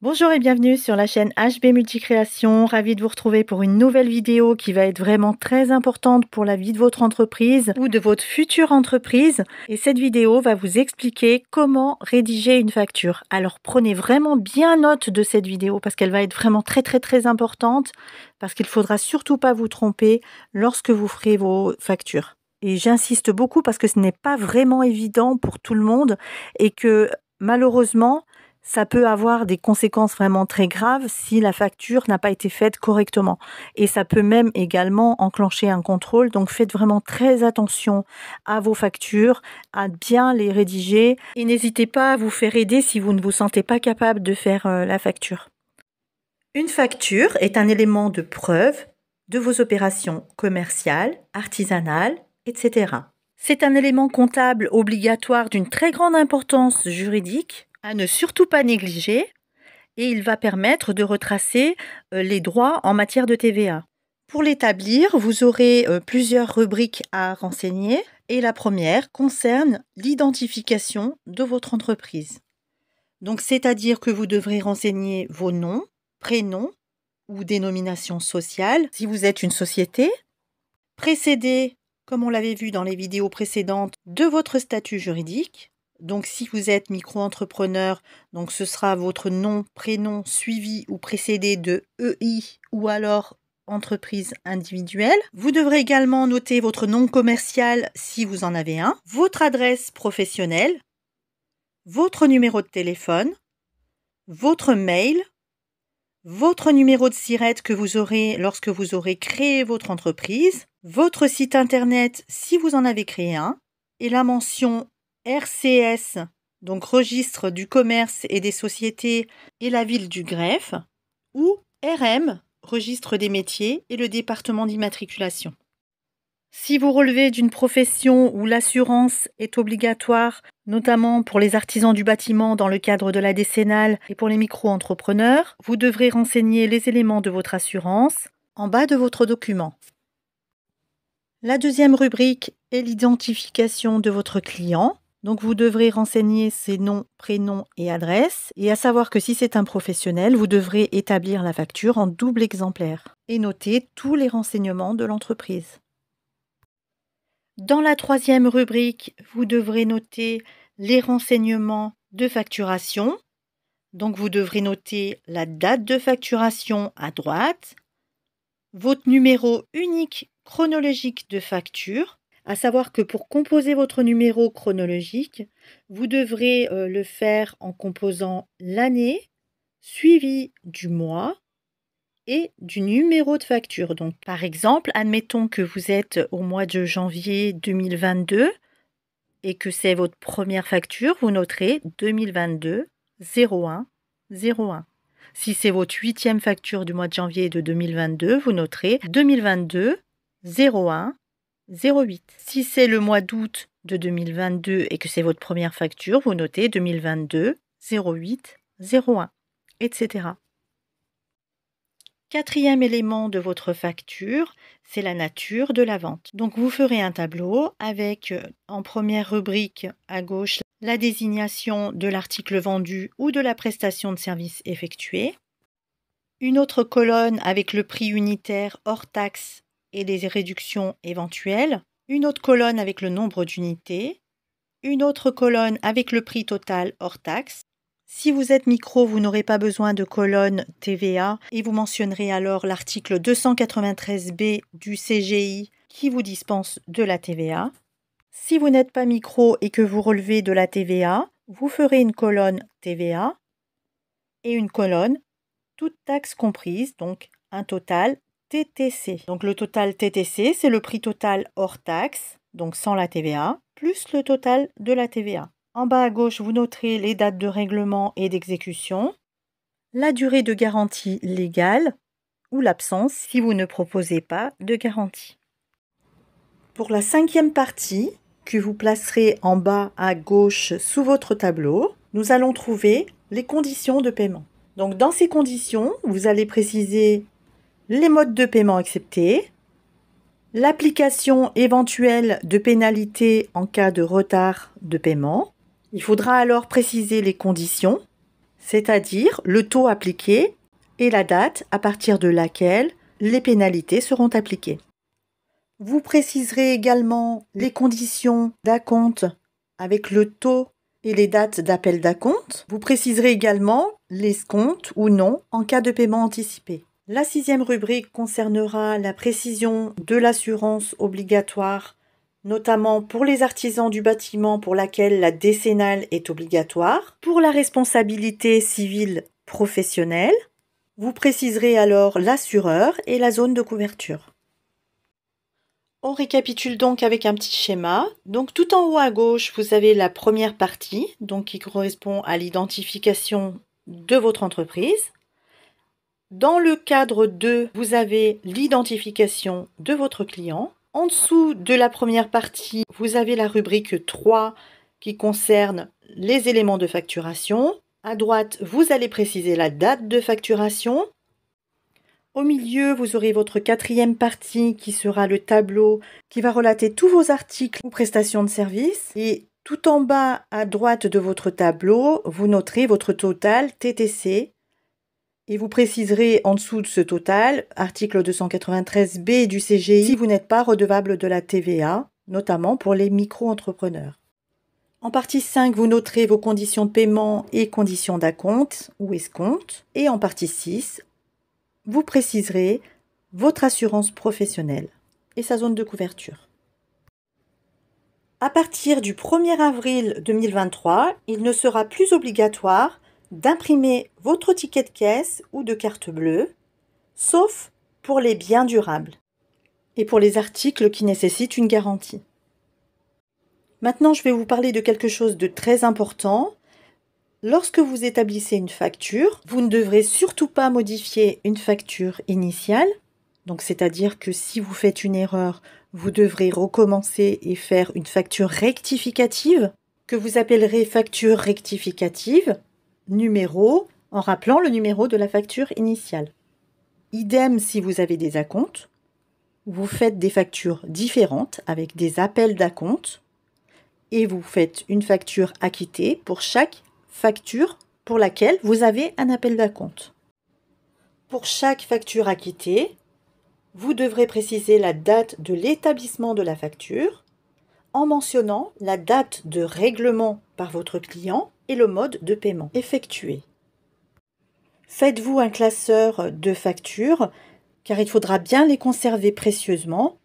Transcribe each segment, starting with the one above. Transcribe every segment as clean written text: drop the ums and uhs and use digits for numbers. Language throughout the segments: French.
Bonjour et bienvenue sur la chaîne HB Multicréation. Ravie de vous retrouver pour une nouvelle vidéo qui va être vraiment très importante pour la vie de votre entreprise ou de votre future entreprise. Et cette vidéo va vous expliquer comment rédiger une facture. Alors prenez vraiment bien note de cette vidéo parce qu'elle va être vraiment très importante parce qu'il ne faudra surtout pas vous tromper lorsque vous ferez vos factures. Et j'insiste beaucoup parce que ce n'est pas vraiment évident pour tout le monde et que malheureusement, ça peut avoir des conséquences vraiment très graves si la facture n'a pas été faite correctement. Et ça peut même également enclencher un contrôle. Donc faites vraiment très attention à vos factures, à bien les rédiger. Et n'hésitez pas à vous faire aider si vous ne vous sentez pas capable de faire la facture. Une facture est un élément de preuve de vos opérations commerciales, artisanales, etc. C'est un élément comptable obligatoire d'une très grande importance juridique à ne surtout pas négliger et il va permettre de retracer les droits en matière de TVA. Pour l'établir, vous aurez plusieurs rubriques à renseigner et la première concerne l'identification de votre entreprise. Donc, c'est-à-dire que vous devrez renseigner vos noms, prénoms ou dénomination sociale si vous êtes une société, précédé, comme on l'avait vu dans les vidéos précédentes, de votre statut juridique. Donc si vous êtes micro-entrepreneur, donc ce sera votre nom, prénom suivi ou précédé de EI ou alors entreprise individuelle. Vous devrez également noter votre nom commercial si vous en avez un, votre adresse professionnelle, votre numéro de téléphone, votre mail, votre numéro de SIRET que vous aurez lorsque vous aurez créé votre entreprise, votre site internet si vous en avez créé un, et la mention RCS, donc Registre du commerce et des sociétés et la ville du greffe, ou RM, Registre des métiers et le département d'immatriculation. Si vous relevez d'une profession où l'assurance est obligatoire, notamment pour les artisans du bâtiment dans le cadre de la décennale et pour les micro-entrepreneurs, vous devrez renseigner les éléments de votre assurance en bas de votre document. La deuxième rubrique est l'identification de votre client. Donc vous devrez renseigner ses noms, prénoms et adresses. Et à savoir que si c'est un professionnel, vous devrez établir la facture en double exemplaire et noter tous les renseignements de l'entreprise. Dans la troisième rubrique, vous devrez noter les renseignements de facturation. Donc vous devrez noter la date de facturation à droite, votre numéro unique chronologique de facture, à savoir que pour composer votre numéro chronologique, vous devrez le faire en composant l'année suivie du mois et du numéro de facture. Donc, par exemple, admettons que vous êtes au mois de janvier 2022 et que c'est votre première facture, vous noterez 2022 01 01. Si c'est votre 8e facture du mois de janvier de 2022, vous noterez 2022 01 08. Si c'est le mois d'août de 2022 et que c'est votre première facture, vous notez 2022 08 01, etc. Quatrième élément de votre facture, c'est la nature de la vente. Donc vous ferez un tableau avec en première rubrique à gauche la désignation de l'article vendu ou de la prestation de service effectuée. Une autre colonne avec le prix unitaire hors taxe et les réductions éventuelles. Une autre colonne avec le nombre d'unités. Une autre colonne avec le prix total hors taxe. Si vous êtes micro, vous n'aurez pas besoin de colonne TVA et vous mentionnerez alors l'article 293B du CGI qui vous dispense de la TVA. Si vous n'êtes pas micro et que vous relevez de la TVA, vous ferez une colonne TVA et une colonne toutes taxes comprises, donc un total TTC. Donc le total TTC, c'est le prix total hors taxe, donc sans la TVA, plus le total de la TVA. En bas à gauche, vous noterez les dates de règlement et d'exécution, la durée de garantie légale ou l'absence si vous ne proposez pas de garantie. Pour la cinquième partie, que vous placerez en bas à gauche sous votre tableau, nous allons trouver les conditions de paiement. Donc dans ces conditions, vous allez préciser les modes de paiement acceptés, l'application éventuelle de pénalités en cas de retard de paiement. Il faudra alors préciser les conditions, c'est-à-dire le taux appliqué et la date à partir de laquelle les pénalités seront appliquées. Vous préciserez également les conditions d'acompte avec le taux et les dates d'appel d'acompte. Vous préciserez également l'escompte ou non en cas de paiement anticipé. La 6e rubrique concernera la précision de l'assurance obligatoire, notamment pour les artisans du bâtiment pour laquelle la décennale est obligatoire. Pour la responsabilité civile professionnelle, vous préciserez alors l'assureur et la zone de couverture. On récapitule donc avec un petit schéma. Donc tout en haut à gauche, vous avez la première partie, donc qui correspond à l'identification de votre entreprise. Dans le cadre 2, vous avez l'identification de votre client. En dessous de la première partie, vous avez la rubrique 3 qui concerne les éléments de facturation. À droite, vous allez préciser la date de facturation. Au milieu, vous aurez votre 4e partie qui sera le tableau qui va relater tous vos articles ou prestations de service. Et tout en bas à droite de votre tableau, vous noterez votre total TTC. Et vous préciserez en dessous de ce total, article 293B du CGI, si vous n'êtes pas redevable de la TVA, notamment pour les micro-entrepreneurs. En partie 5, vous noterez vos conditions de paiement et conditions d'acompte ou escompte. Et en partie 6, vous préciserez votre assurance professionnelle et sa zone de couverture. À partir du 1er avril 2023, il ne sera plus obligatoire d'imprimer votre ticket de caisse ou de carte bleue, sauf pour les biens durables et pour les articles qui nécessitent une garantie. Maintenant, je vais vous parler de quelque chose de très important. Lorsque vous établissez une facture, vous ne devrez surtout pas modifier une facture initiale. Donc, c'est-à-dire que si vous faites une erreur, vous devrez recommencer et faire une facture rectificative, que vous appellerez facture rectificative, numéro, en rappelant le numéro de la facture initiale. Idem si vous avez des acomptes, vous faites des factures différentes avec des appels d'acompte et vous faites une facture acquittée pour chaque facture pour laquelle vous avez un appel d'acompte. Pour chaque facture acquittée, vous devrez préciser la date de l'établissement de la facture en mentionnant la date de règlement par votre client et le mode de paiement effectué. Faites-vous un classeur de factures car il faudra bien les conserver précieusement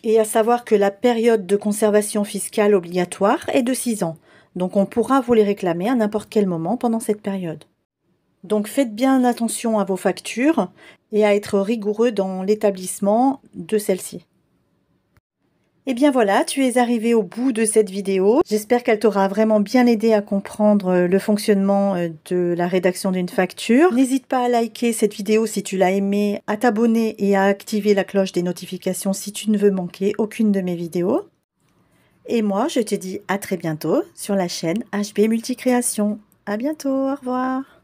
et à savoir que la période de conservation fiscale obligatoire est de 6 ans. Donc on pourra vous les réclamer à n'importe quel moment pendant cette période. Donc faites bien attention à vos factures et à être rigoureux dans l'établissement de celles-ci. Et bien voilà, tu es arrivé au bout de cette vidéo. J'espère qu'elle t'aura vraiment bien aidé à comprendre le fonctionnement de la rédaction d'une facture. N'hésite pas à liker cette vidéo si tu l'as aimée, à t'abonner et à activer la cloche des notifications si tu ne veux manquer aucune de mes vidéos. Et moi, je te dis à très bientôt sur la chaîne HB Multicréation. À bientôt, au revoir.